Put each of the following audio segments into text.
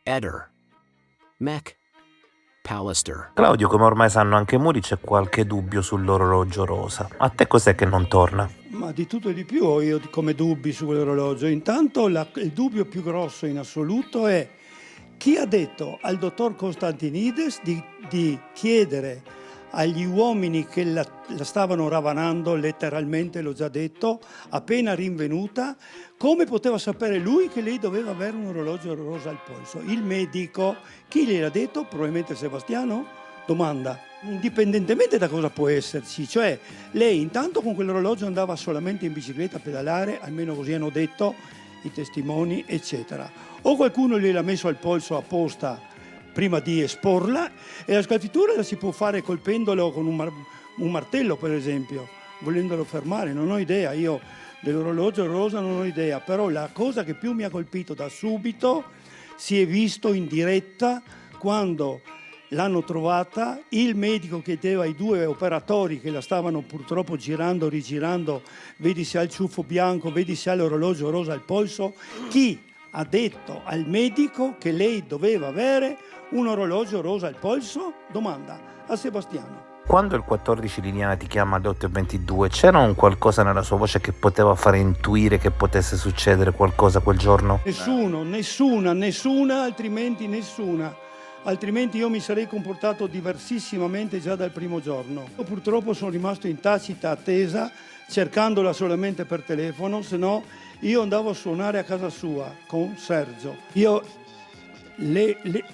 Eder. Mech. Pallister. Claudio, come ormai sanno anche i muri, c'è qualche dubbio sull'orologio rosa. A te cos'è che non torna? Ma di tutto e di più ho io come dubbi su quell'orologio. Intanto il dubbio più grosso in assoluto è chi ha detto al dottor Constantinides di chiedere agli uomini che la stavano ravanando, letteralmente l'ho già detto, appena rinvenuta, come poteva sapere lui che lei doveva avere un orologio rosa al polso? Il medico, chi gliel'ha detto? Probabilmente Sebastiano? Domanda. Indipendentemente da cosa può esserci, cioè lei intanto con quell'orologio andava solamente in bicicletta a pedalare, almeno così hanno detto i testimoni, eccetera. O qualcuno gliel'ha messo al polso apposta prima di esporla, e la scalfitura la si può fare colpendolo con un martello, per esempio, volendolo fermare. Non ho idea, io dell'orologio rosa non ho idea, però la cosa che più mi ha colpito da subito si è visto in diretta quando l'hanno trovata, il medico chiedeva ai due operatori che la stavano purtroppo girando, rigirando, vedi se ha il ciuffo bianco, vedi se ha l'orologio rosa al polso, chi ha detto al medico che lei doveva avere un orologio rosa al polso? Domanda a Sebastiano. Quando il 14 Liliana ti chiama alle 8:22, c'era un qualcosa nella sua voce che poteva fare intuire che potesse succedere qualcosa quel giorno? Nessuna, altrimenti nessuna. Altrimenti io mi sarei comportato diversissimamente già dal primo giorno. Io purtroppo sono rimasto in tacita attesa, cercandola solamente per telefono, se no io andavo a suonare a casa sua con Sergio.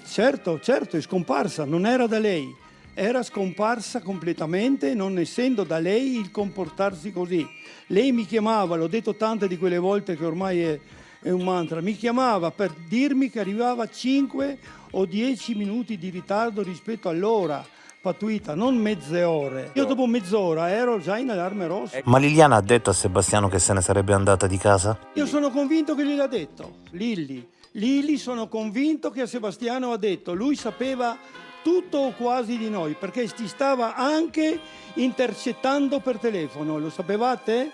Certo, è scomparsa, non era da lei. Era scomparsa completamente, non essendo da lei il comportarsi così. Lei mi chiamava, l'ho detto tante di quelle volte che ormai è un mantra, mi chiamava per dirmi che arrivava 5 o 10 minuti di ritardo rispetto all'ora pattuita, non mezze ore. Io dopo mezz'ora ero già in allarme rosso. Ma Liliana ha detto a Sebastiano che se ne sarebbe andata di casa? Io sono convinto che gliel'ha detto, Lilli sono convinto che a Sebastiano ha detto, lui sapeva tutto o quasi di noi, perché ci stava anche intercettando per telefono, lo sapevate?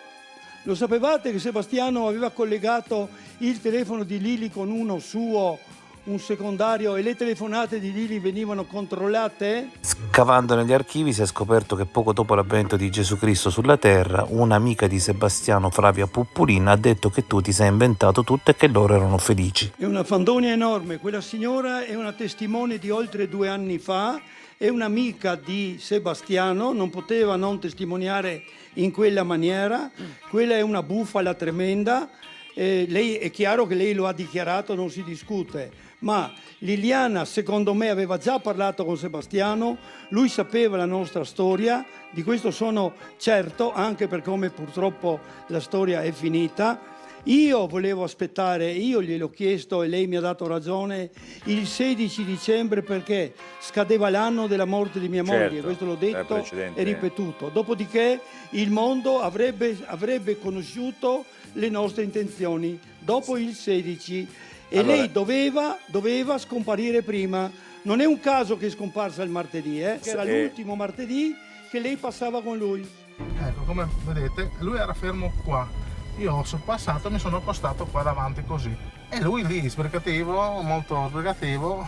Lo sapevate che Sebastiano aveva collegato il telefono di Lilli con uno suo, un secondario, e le telefonate di Lilli venivano controllate? Scavando negli archivi si è scoperto che poco dopo l'avvento di Gesù Cristo sulla terra, un'amica di Sebastiano, Flavia Puppulina, ha detto che tu ti sei inventato tutto e che loro erano felici. È una fandonia enorme, quella signora è una testimone di oltre 2 anni fa, è un'amica di Sebastiano, non poteva non testimoniare in quella maniera, quella è una bufala tremenda, lei, è chiaro che lei lo ha dichiarato, non si discute, ma Liliana secondo me aveva già parlato con Sebastiano, lui sapeva la nostra storia, di questo sono certo, anche per come purtroppo la storia è finita. Io volevo aspettare, io gliel'ho chiesto e lei mi ha dato ragione, il 16 dicembre perché scadeva l'anno della morte di mia moglie, questo l'ho detto e ripetuto. Dopodiché il mondo avrebbe conosciuto le nostre intenzioni dopo il 16 e allora, lei doveva scomparire prima. Non è un caso che è scomparsa il martedì, che era l'ultimo martedì che lei passava con lui. Ecco, come vedete, lui era fermo qua. Io ho sorpassato e mi sono accostato qua davanti così. E lui lì, sbrigativo, molto sbrigativo,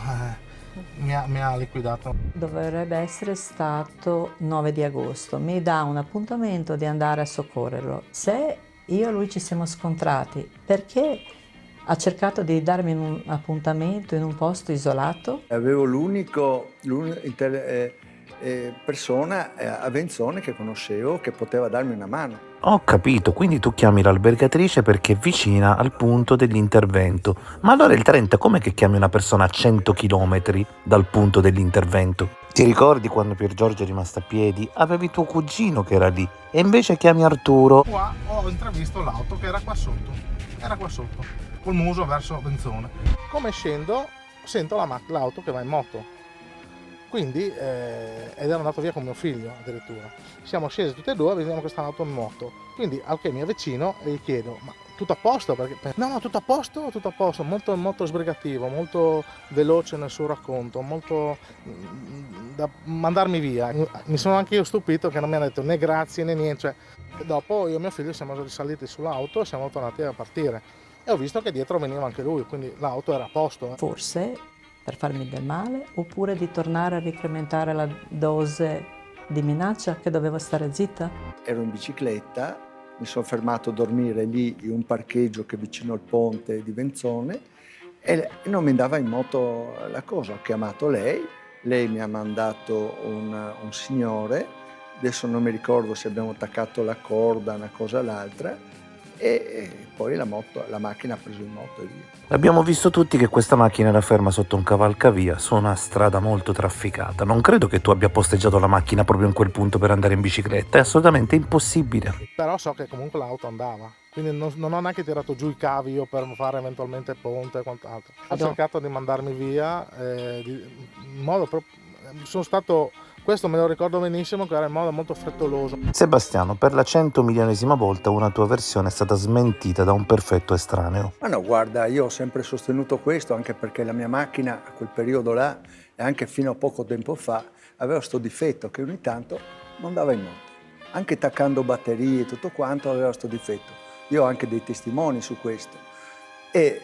mi ha liquidato. Dovrebbe essere stato 9 di agosto. Mi dà un appuntamento di andare a soccorrerlo. Se io e lui ci siamo scontrati, perché ha cercato di darmi un appuntamento in un posto isolato? Avevo l'unico persona a Venzone che conoscevo che poteva darmi una mano. Ho capito, quindi tu chiami l'albergatrice perché è vicina al punto dell'intervento. Ma allora il 30 com'è che chiami una persona a 100 km dal punto dell'intervento? Ti ricordi quando Pier Giorgio è rimasto a piedi? Avevi tuo cugino che era lì e invece chiami Arturo. Qua ho intravisto l'auto che era qua sotto, col muso verso Venzone. Come scendo sento l'auto che va in moto. Quindi, ed era andato via con mio figlio addirittura. Siamo scesi tutti e due e vediamo questa auto in moto. Quindi al che mi avvicino e gli chiedo, ma tutto a posto? Perché no, tutto a posto, molto, molto sbrigativo, molto veloce nel suo racconto, molto da mandarmi via. Mi sono anche io stupito che non mi ha detto né grazie né niente. Cioè, dopo io e mio figlio siamo risaliti sull'auto e siamo tornati a partire. E ho visto che dietro veniva anche lui, quindi l'auto era a posto. Forse per farmi del male oppure di tornare a incrementare la dose di minaccia che dovevo stare zitta? Ero in bicicletta, mi sono fermato a dormire lì in un parcheggio che è vicino al ponte di Venzone e non mi andava in moto la cosa. Ho chiamato lei mi ha mandato un signore, adesso non mi ricordo se abbiamo attaccato la corda, una cosa o l'altra, e poi la macchina ha preso in moto e via. Abbiamo visto tutti che questa macchina era ferma sotto un cavalcavia su una strada molto trafficata. Non credo che tu abbia posteggiato la macchina proprio in quel punto per andare in bicicletta, è assolutamente impossibile. Però so che comunque l'auto andava, quindi non ho neanche tirato giù i cavi io per fare eventualmente ponte e quant'altro. Ho cercato di mandarmi via in modo sono stato, questo me lo ricordo benissimo, che era in modo molto frettoloso. Sebastiano, per la 100.000esima volta una tua versione è stata smentita da un perfetto estraneo. Ma no, guarda, io ho sempre sostenuto questo, anche perché la mia macchina a quel periodo là e anche fino a poco tempo fa aveva sto difetto che ogni tanto non andava in moto. Anche attaccando batterie e tutto quanto aveva sto difetto. Io ho anche dei testimoni su questo. E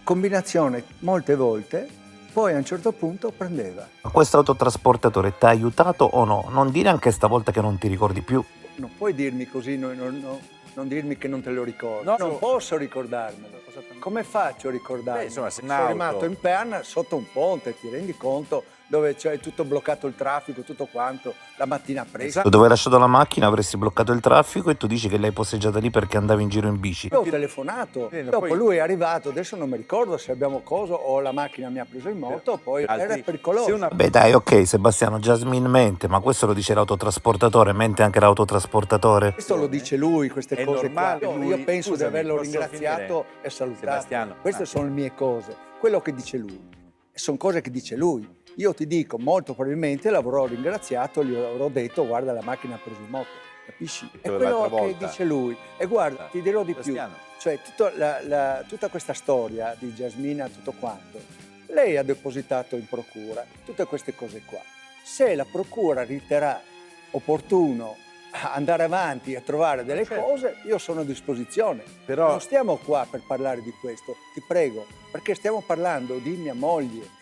combinazione molte volte, poi a un certo punto prendeva. Ma questo autotrasportatore ti ha aiutato o no? Non dire anche stavolta che non ti ricordi più. Non puoi dirmi così, non dirmi che non te lo ricordo. No, non posso ricordarmelo. Come faccio a ricordarmi? Insomma, se sono rimasto in panna sotto un ponte, ti rendi conto? Dove c'è tutto bloccato il traffico, tutto quanto, la mattina presto. Dove hai lasciato la macchina avresti bloccato il traffico e tu dici che l'hai posteggiata lì perché andavi in giro in bici. Io ho telefonato, dopo lui è arrivato, adesso non mi ricordo se abbiamo cosa o la macchina mi ha preso in moto, poi era pericoloso. Beh dai, ok Sebastiano, Jasmine mente, ma questo lo dice l'autotrasportatore, mente anche l'autotrasportatore? Questo lo dice lui, queste È cose qua. normale, Io penso di scusami, averlo posso ringraziato finire? e salutato. Sebastiano, Queste sono le mie cose, quello che dice lui. Sono cose che dice lui. Io ti dico, molto probabilmente l'avrò ringraziato, gli avrò detto guarda la macchina ha preso in moto, capisci? È quello che dice lui. E guarda, ti dirò di più, cioè tutta questa storia di Jasmina, tutto quanto, lei ha depositato in procura tutte queste cose qua. Se la procura riterrà opportuno andare avanti a trovare delle cose, io sono a disposizione. Però non stiamo qua per parlare di questo, ti prego, perché stiamo parlando di mia moglie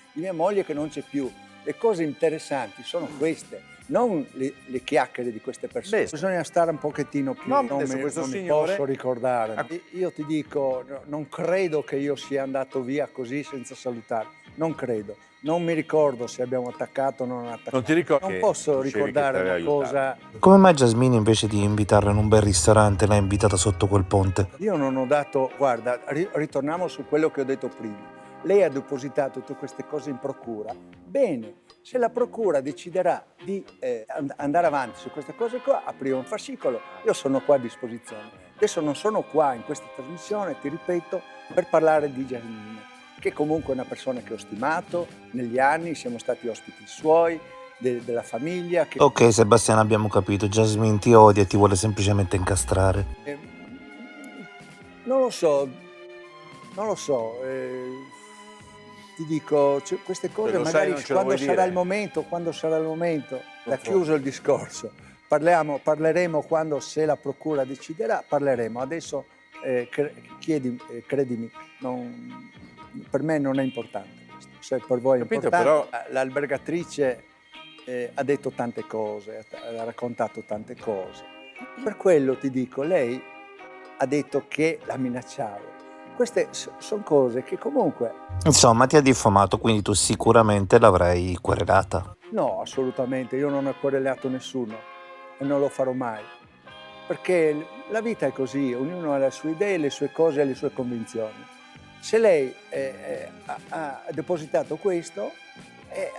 che non c'è più. Le cose interessanti sono queste, non le chiacchiere di queste persone. Bisogna stare un pochettino più, non mi posso ricordare. Io ti dico, non credo che io sia andato via così senza salutare, non credo. Non mi ricordo se abbiamo attaccato o non attaccato. Non ti ricordi? Non posso ricordare una cosa. Come mai Jasmine invece di invitarla in un bel ristorante l'ha invitata sotto quel ponte? Io non ho dato, guarda, ritorniamo su quello che ho detto prima. Lei ha depositato tutte queste cose in procura. Bene, se la procura deciderà di andare avanti su queste cose qua, aprire un fascicolo, io sono qua a disposizione. Adesso non sono qua in questa trasmissione, ti ripeto, per parlare di Jasmine, che comunque è una persona che ho stimato negli anni, siamo stati ospiti suoi, della famiglia. Ok Sebastiano, abbiamo capito, Jasmine ti odia e ti vuole semplicemente incastrare. Non lo so, ti dico, queste cose magari quando sarà il momento, l'ha chiuso il discorso. Parleremo quando, se la procura deciderà, parleremo. Adesso credimi, per me non è importante questo. Se per voi è importante, però l'albergatrice ha detto tante cose, ha raccontato tante cose. Per quello ti dico, lei ha detto che la minacciavo. Queste sono cose che comunque... Insomma, ti ha diffamato, quindi tu sicuramente l'avrai querelata. No, assolutamente, io non ho querelato nessuno e non lo farò mai. Perché la vita è così, ognuno ha le sue idee, le sue cose e le sue convinzioni. Se lei ha depositato questo,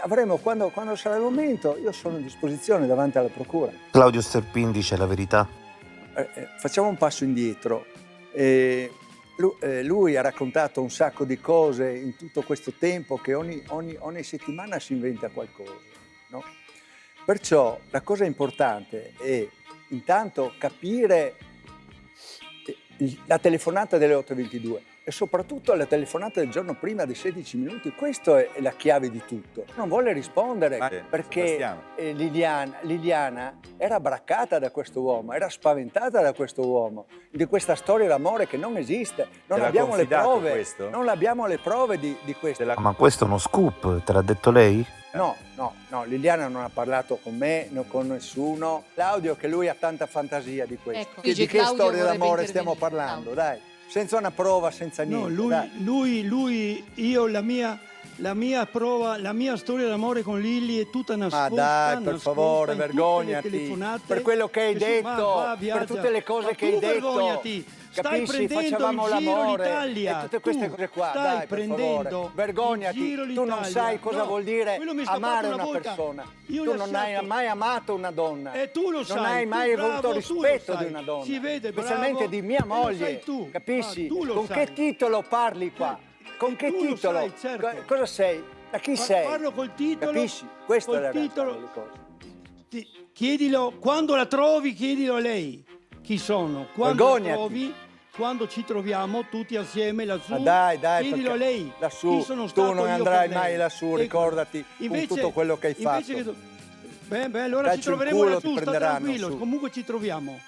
avremo, quando sarà il momento, io sono a disposizione davanti alla procura. Claudio Sterpin dice la verità. Facciamo un passo indietro. Lui ha raccontato un sacco di cose in tutto questo tempo che ogni settimana si inventa qualcosa, no? Perciò la cosa importante è intanto capire la telefonata delle 8:22. e soprattutto alla telefonata del giorno prima dei 16 minuti, questa è la chiave di tutto. Non vuole rispondere perché Liliana era braccata da questo uomo, era spaventata da questo uomo, di questa storia d'amore che non esiste. Non abbiamo le prove, non abbiamo le prove di questo. Ma questo è uno scoop, te l'ha detto lei? No, Liliana non ha parlato con me, né con nessuno. L'audio che lui ha tanta fantasia di questo. Ecco. Di che storia d'amore stiamo parlando, dai? Senza una prova, senza niente. No, io la mia prova, la mia storia d'amore con Lily è tutta nascosta. Ma dai, per favore, in tutte le vergognati telefonate. per quello che hai detto, per tutte le cose che hai detto. Vergognati. Stai Capisci? prendendo Facevamo in giro l'amore l'Italia. e tutte queste cose qua. Stai Dai, per prendendo favore. Vergognati. in giro Tu non l'Italia. sai cosa vuol dire quello mi è scappato amare una una volta. persona. Io Tu non hai lasciato- mai amato una donna. E tu lo sai. Non hai mai bravo, avuto tu lo rispetto sai. di una donna. Si vede, specialmente bravo, di mia e lo moglie. sai tu. Capisci? Tu lo Con sai. che titolo parli qua? Con che tu lo titolo? sai, certo. Cosa sei? Da chi sei? Parlo col titolo. Capisci? Questa è col la realtà titolo. delle cose. Chiedilo, quando la trovi, chiedilo a lei. Chi sono? Quando Vergognati. la trovi, quando ci troviamo tutti assieme lassù, Ma dai, chiedilo a perché lei. lassù Chi sono tu stato non io andrai per lei. mai lassù, Ecco, ricordati con tutto quello che hai invece fatto. allora Calci ci il troveremo culo, lassù, ti sta prenderanno tranquillo, su. comunque ci troviamo.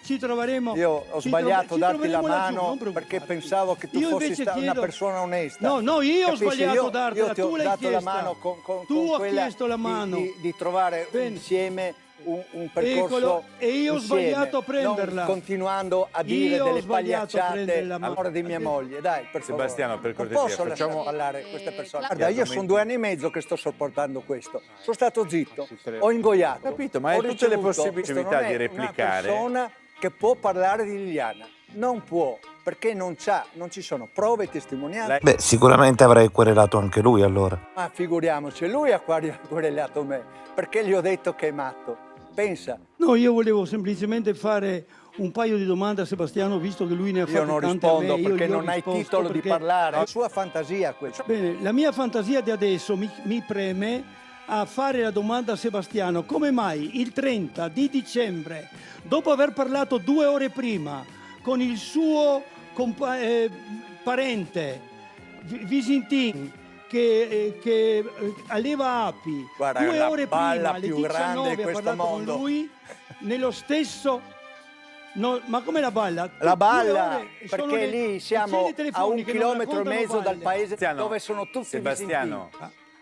Ci troveremo. Io ho sbagliato a darti la troveremo laggiù, mano non perché preoccuparti. pensavo che tu Io fossi invece una chiedo- persona onesta. No, io ho Capisci? sbagliato a dartela, io ti ho tu l'hai dato chiesta. la mano con Tu hai quella chiesto la mano. di trovare Bene. insieme un percorso Eccolo, e io ho insieme, sbagliato a prenderla. non continuando a dire Io ho delle sbagliato a pagliacciate prendere la mano. all'amore di mia moglie. Dai, per favore. Sebastiano, per Non cortesia, posso lasciare facciamo- parlare queste persone. Claudio- Guarda, io sono 2 anni e mezzo che sto sopportando questo. Sono stato zitto, ho ingoiato. Capito, ma hai ho tutte le ricevuto. possibilità Questo non di è replicare. Una persona che può parlare di Liliana. Non può, perché non ci sono prove e testimonianze. Beh, sicuramente avrai querelato anche lui allora. Ma figuriamoci, lui ha querelato me, perché gli ho detto che è matto. Pensa, No, io volevo semplicemente fare un paio di domande a Sebastiano, visto che lui ne ha fatte io non tante a me. rispondo Io perché gli ho non hai risposto titolo di perché- parlare, è la sua fantasia questa. Bene, la mia fantasia di adesso mi preme a fare la domanda a Sebastiano: come mai il 30 di dicembre, dopo aver parlato 2 ore prima con il suo parente Visintin che alleva api, Guarda, 2 la ore balla prima alle più grande 19 di ha questo parlato mondo. con lui, nello stesso... No, ma come la balla? La 2 balla, ore, sono perché le lì siamo lezioni a 1 telefoniche, non chilometro e raccontano mezzo dal balle. paese Sebastiano, dove sono tutti Sebastiano,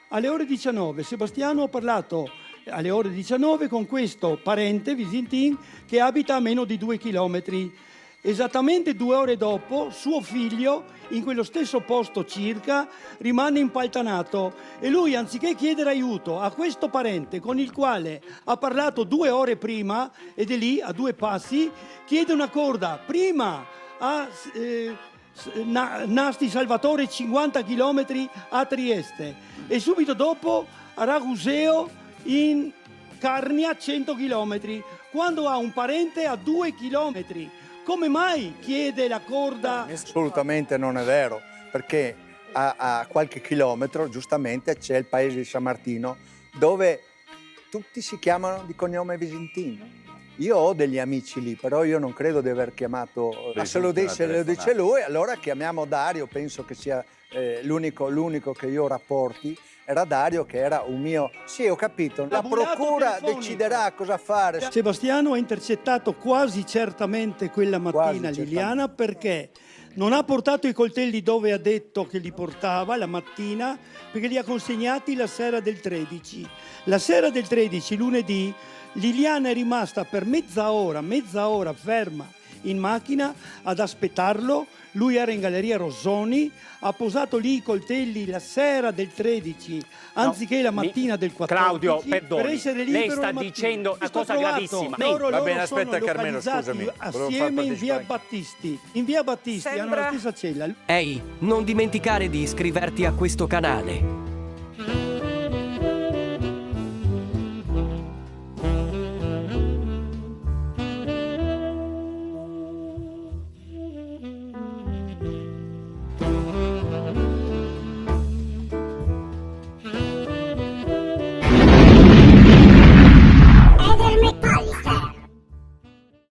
Alle ore 19 Sebastiano ha parlato alle ore 19 con questo parente Visintin che abita a meno di 2 chilometri. Esattamente 2 ore dopo suo figlio in quello stesso posto circa rimane impaltanato e lui, anziché chiedere aiuto a questo parente con il quale ha parlato 2 ore prima ed è lì a 2 passi, chiede una corda prima a Nasti Salvatore 50 km a Trieste e subito dopo a Raguseo in Carnia 100 km, quando ha un parente a 2 km. Come mai chiede la corda? Assolutamente non è vero, perché a qualche chilometro giustamente c'è il paese di San Martino dove tutti si chiamano di cognome Visintin. Io ho degli amici lì, però io non credo di aver chiamato... Ma se lo dice lui, allora chiamiamo Dario, penso che sia l'unico che io rapporti. Era Dario che era un mio... Sì, ho capito. La procura telefonico. deciderà cosa fare. Sebastiano ha intercettato quasi certamente quella mattina Liliana perché non ha portato i coltelli dove ha detto che li portava la mattina, perché li ha consegnati la sera del 13. La sera del 13, lunedì, Liliana è rimasta per mezz'ora ferma in macchina ad aspettarlo. Lui era in Galleria Rossoni, ha posato lì i coltelli la sera del 13, anziché la mattina del 14. Claudio, perdoni, per essere lei libero sta la mattina. dicendo una cosa trovato. gravissima. Va bene, aspetta sono Carmelo, localizzati scusami. Volevo far assieme in via partecipare. Battisti. In via Battisti hanno la stessa cella. Ehi, non dimenticare di iscriverti a questo canale.